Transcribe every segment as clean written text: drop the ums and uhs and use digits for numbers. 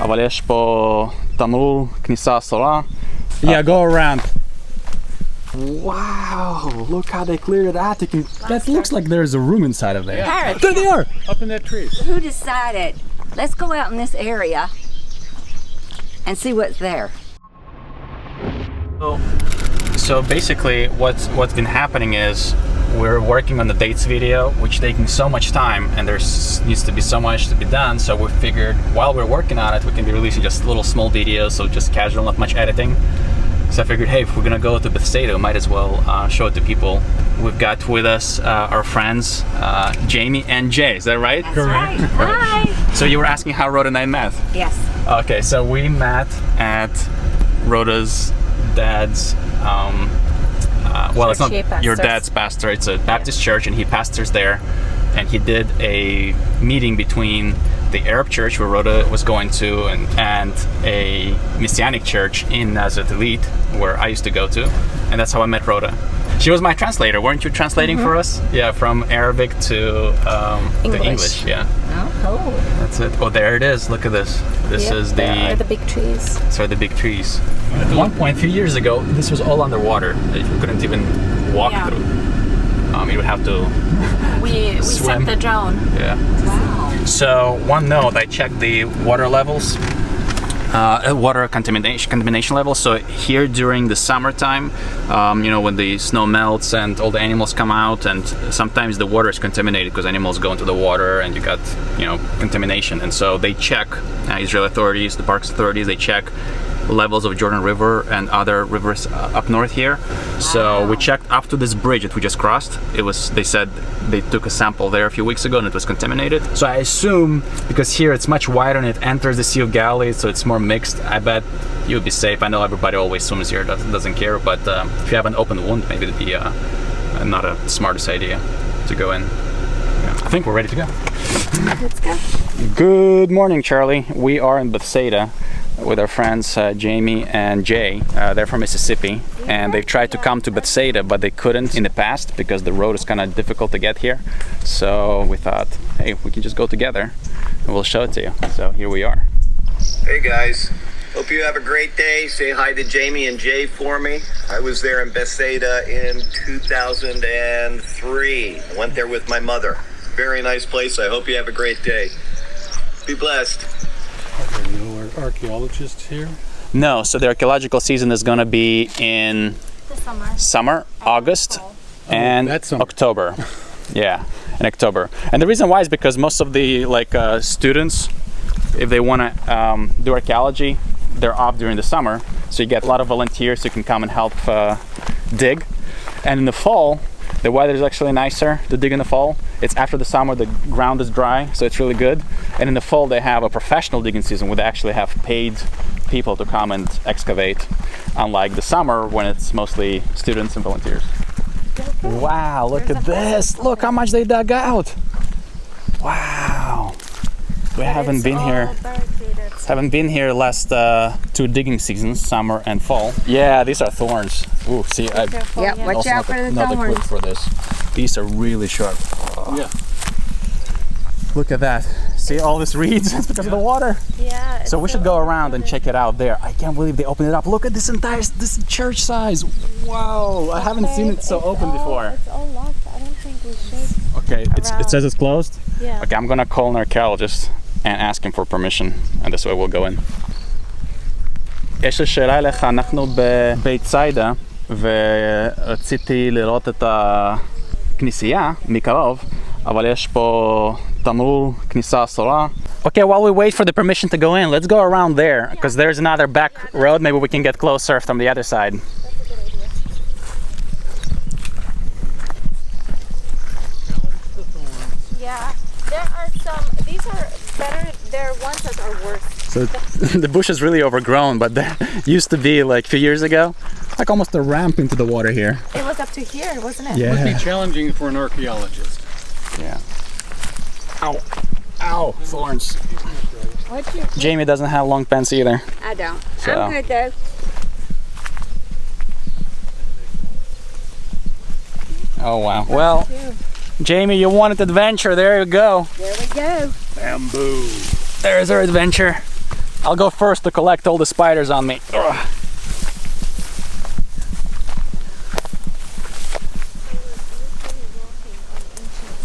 אבל יש פה תמרור כניסה אסורה. Yeah, go around. Wow, look how they cleared it out. That looks like there's a room inside of there. Yeah. There they are! Up in that tree. Who decided, let's go out in this area and see what's there? So basically what's been happening is we're working on the dates video, which taking so much time, and there needs to be so much to be done, so we figured while we're working on it we can be releasing just little small videos, so just casual, not much editing. So I figured, hey, if we're gonna go to Bethada, we might as well show it to people. We've got with us our friends Jamie and Jay, is that right? That's right. Hi. So you were asking how Rhoda and I met? Yes. Okay, so we met at Rhoda's dad's well, it's not your dad's pastor, it's a Baptist church, and he pastors there, and he did a meeting between the Arab church where Rhoda was going to and a Messianic church in Nazareth where I used to go to, and that's how I met Rhoda. She was my translator, weren't you translating for us? Yeah, from Arabic to English. Yeah. Oh, cool. That's it. Oh, there it is. Look at this. This is there are the big trees. These are the big trees. At one point, a few years ago, this was all underwater. You couldn't even walk through. You would have to We swim. sent the drone. Yeah. Wow. So one note, I checked the water levels. Water contamination levels. So here during the summertime, you know, when the snow melts and all the animals come out, and sometimes the water is contaminated because animals go into the water and you got, you know, contamination. And so they check, Israeli authorities, the parks authorities, they check levels of Jordan River and other rivers up north here. So we checked up to this bridge that we just crossed. It was, they said they took a sample there a few weeks ago and it was contaminated. So I assume because here it's much wider and it enters the Sea of Galilee, so it's more mixed, I bet you'll be safe. I know everybody always swims here, doesn't care, but if you have an open wound, maybe it'd be not a smartest idea to go in. Yeah. I think we're ready to go. Let's go. Good morning, Charlie. We are in Bethada with our friends Jamie and Jay. They're from Mississippi, and they've tried to come to Bethada, but they couldn't in the past because the road is kind of difficult to get here. So we thought, hey, we can just go together and we'll show it to you. So here we are. Hey guys, hope you have a great day. Say hi to Jamie and Jay for me. I was there in Bethada in 2003. I went there with my mother. Very nice place. I hope you have a great day. Be blessed. Are there no archaeologists here? No, so the archaeological season is going to be in The summer, August, and that's summer. October. Yeah, in October. And the reason why is because most of the students, if they want to do archaeology, they're off during the summer. So you get a lot of volunteers who can come and help dig. And in the fall, the weather is actually nicer to dig in the fall. It's after the summer, the ground is dry, so it's really good. And in the fall, they have a professional digging season where they actually have paid people to come and excavate, unlike the summer when it's mostly students and volunteers. Wow, look at this. Look how much they dug out. Wow. We haven't been here last two digging seasons, summer and fall. Yeah, these are thorns. Ooh, see, I Yeah, watch out for the thorns. equipped for this. These are really sharp. Yeah. Look at that. See all this reeds? It's because of the water. Yeah. So we should go around and check it out there. I can't believe they opened it up. Look at this church size. Wow, I haven't seen it so open before. It's all locked. I don't think we should. Okay, it says it's closed? Yeah. Okay, I'm gonna call an archaeologist and ask him for permission, and this way we'll go in. יש לי שאלה אליך, אנחנו בבית-סיידה ורציתי לראות את הכנסייה מקרוב, אבל יש פה תמרור כניסה אסורה. Okay, while we wait for the permission to go in, let's go around there, because there's another back road. Maybe we can get closer from the other side. Yeah. There are some. These are better. There are ones that are worse. So the bush is really overgrown, but there used to be, like a few years ago, like almost a ramp into the water here. It was up to here, wasn't it? Yeah. It would be challenging for an archaeologist. Yeah. Ow. Ow. Thorns. Jamie doesn't have long pants either. I don't. So. I'm good though. Oh wow. Well, Jamie, you wanted adventure. There you go. There we go. Bamboo. There's our adventure. I'll go first to collect all the spiders on me. Ugh.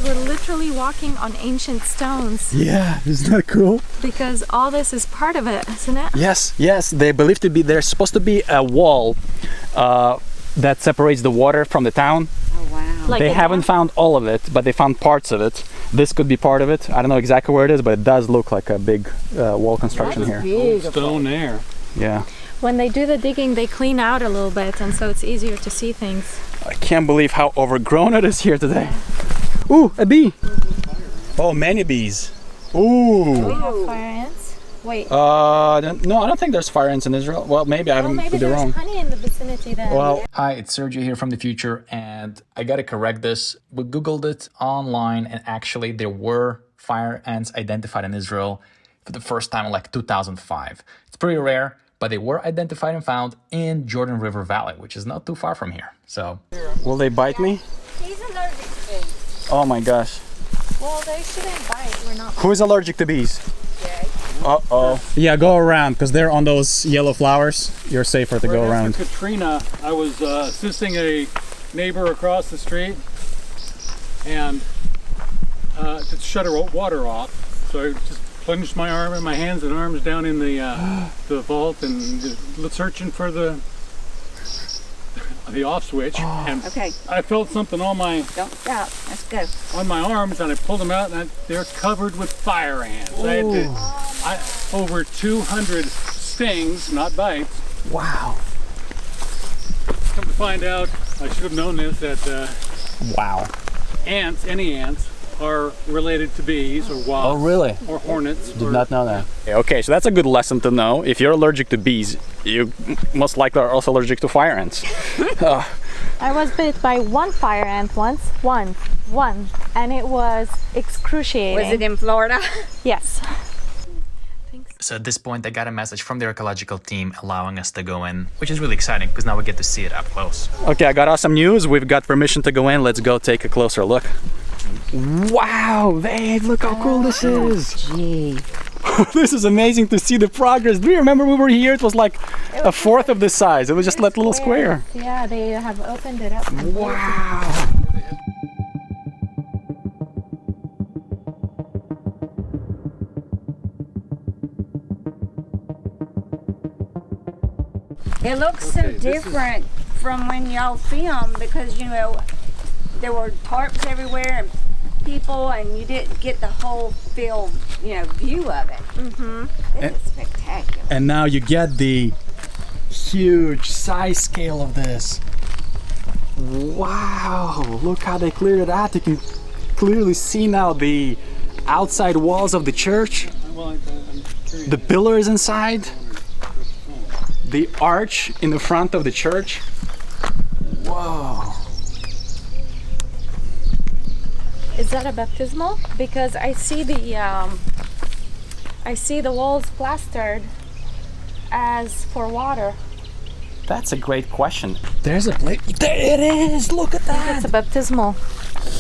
We're literally walking on ancient stones Yeah, isn't that cool? because all this is part of it, isn't it? Yes, yes. They believe to be there's supposed to be a wall that separates the water from the town. Oh, wow. Like They a haven't dam? found all of it, but they found parts of it. This could be part of it. I don't know exactly where it is, but it does look like a big wall construction here. Beautiful. Stone there. Yeah. When they do the digging, they clean out a little bit, and so it's easier to see things. I can't believe how overgrown it is here today. Ooh, a bee. Oh, many bees. Ooh. We have fire ants. Wait. No, I don't think there's fire ants in Israel. Well, maybe I Well, haven't maybe put it there's wrong. honey in the vicinity then. Well, hi, it's Sergio here from the future, and I gotta correct this. We Googled it online, and actually there were fire ants identified in Israel for the first time in like 2005. It's pretty rare, but they were identified and found in Jordan River Valley, which is not too far from here. So, will they bite me? He's allergic to bees. Oh my gosh. well, they shouldn't bite. We're not. Who is allergic to bees? Uh-oh. Yeah, go around because they're on those yellow flowers. You're safer to go Right around. after Katrina, I was assisting a neighbor across the street and to shut her water off. So I just plunged my hands and arms down in the vault and just searching for the off switch. And Okay, I felt something on my don't stop. Let's go. arms, and I pulled them out, and they're covered with fire ants. I had over 200 stings, not bites. Wow. Come to find out, I should have known this, that Wow. ants, any ants, are related to bees or wasps Oh, really? or hornets. Did not know that. Okay, so that's a good lesson to know. If you're allergic to bees, you most likely are also allergic to fire ants. I was bit by one fire ant once, one, and it was excruciating. Was it in Florida? Yes. So at this point, I got a message from the archaeological team allowing us to go in, which is really exciting because now we get to see it up close. Okay, I got awesome news. We've got permission to go in. Let's go take a closer look. Wow, babe, look how cool this is. Gee. This is amazing to see the progress. Do you remember we were here? It was like a fourth of this size. It was just that little square. Yeah, they have opened it up. Wow. It looks so different from when y'all filmed because, you know, there were tarps everywhere and people, and you didn't get the whole field, you know, view of it. Mm-hmm. This is spectacular. And now you get the huge size scale of this. Wow, look how they cleared it out. You can clearly see now the outside walls of the church, the pillars inside, the arch in the front of the church. Whoa. Is that a baptismal? Because I see the walls plastered as for water. That's a great question. There's a plate. There it is, look at that. It's a baptismal.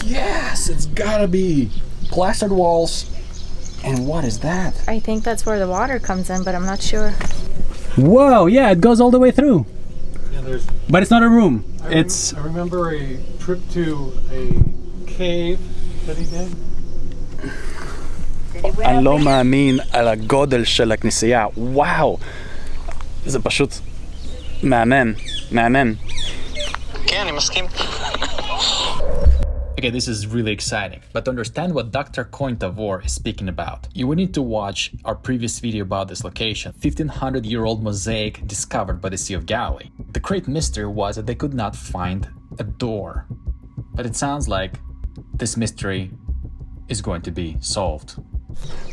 Yes, it's gotta be plastered walls. And what is that? I think that's where the water comes in, but I'm not sure. Whoa, yeah, it goes all the way through. Yeah, there's. But it's not a room. I remember a trip to a cave that he did. Did he win אני לא up מאמין על הגודל של הכנסייה. וואו. זה פשוט מהמם, מהמם. כן, אני מסכים. Okay, this is really exciting. But to understand what Dr. Coin Tavor is speaking about, you will need to watch our previous video about this location, 1500-year-old mosaic discovered by the Sea of Galilee. The great mystery was that they could not find a door. But it sounds like this mystery is going to be solved.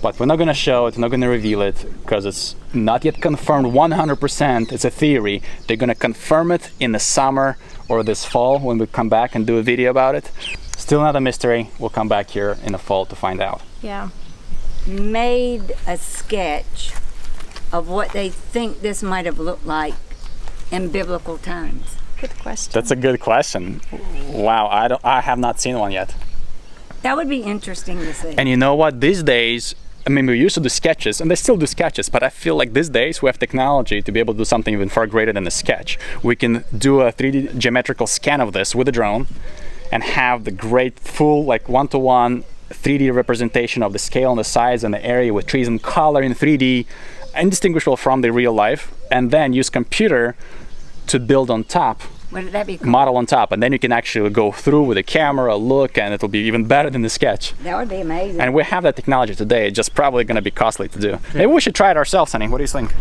But we're not going to show it, we're not going to reveal it, because it's not yet confirmed 100%. It's a theory. They're going to confirm it in the summer or this fall when we come back and do a video about it. Still not a mystery. We'll come back here in the fall to find out. Yeah. made a sketch of what they think this might have looked like in biblical times? Good question. That's a good question. Wow, I have not seen one yet. That would be interesting to see. And you know what? These days, I mean, we used to do sketches, and they still do sketches, but I feel like these days we have technology to be able to do something even far greater than a sketch. We can do a 3D geometrical scan of this with a drone and have the great full, like, one-to-one 3D representation of the scale and the size and the area with trees and color in 3D, indistinguishable from the real life, and then use computer to build on top. Wouldn't that be cool? Model on top, and then you can actually go through with a camera, look, and it'll be even better than the sketch. That would be amazing. And we have that technology today. It's just probably going to be costly to do. Maybe we should try it ourselves, honey. What do you think?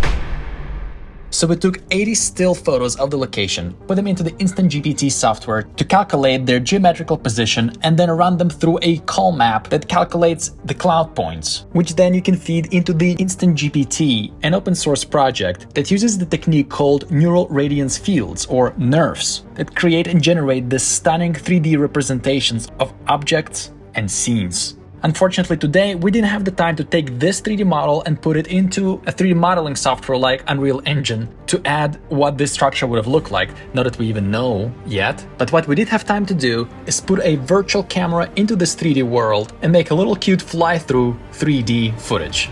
So we took 80 still photos of the location, put them into the Instant GPT software to calculate their geometrical position, and then run them through a call map that calculates the cloud points, which then you can feed into the Instant GPT, an open source project that uses the technique called neural radiance fields, or NERFs, that create and generate the stunning 3D representations of objects and scenes. Unfortunately, today we didn't have the time to take this 3D model and put it into a 3D modeling software like Unreal Engine to add what this structure would have looked like, not that we even know yet. But what we did have time to do is put a virtual camera into this 3D world and make a little cute fly-through 3D footage.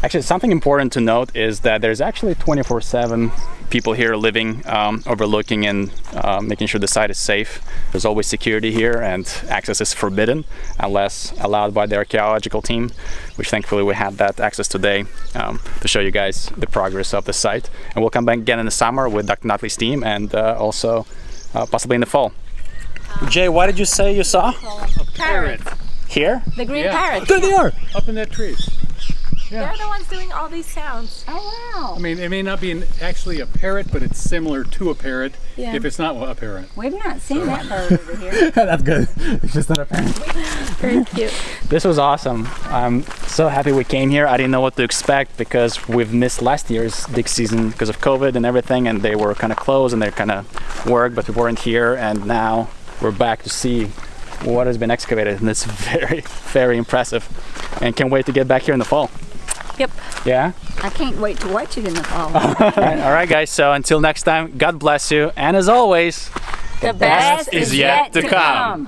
Actually, something important to note is that there's actually 24/7 people here living, overlooking and making sure the site is safe. There's always security here, and access is forbidden unless allowed by the archaeological team, which thankfully we had that access today to show you guys the progress of the site. And we'll come back again in the summer with Dr. Nutley's team, and also possibly in the fall. Jay, what did you say you saw? Parrot. Here? The green Yeah. parrot. There they are! Up in that tree. Yeah. They're the ones doing all these sounds. Oh, wow. I mean, it may not be actually a parrot, but it's similar to a parrot Yeah. if it's not a parrot. We've not seen that bird over here. That's good. It's just not a parrot. Very cute. This was awesome. I'm so happy we came here. I didn't know what to expect because we've missed last year's dig season because of COVID and everything, and they were kind of closed and they kind of worked, but we weren't here, and now we're back to see what has been excavated, and it's very, very impressive. And can't wait to get back here in the fall. Yep. Yeah? I can't wait to watch it in the fall. All right, guys. So until next time, God bless you. And as always, The best is yet to come.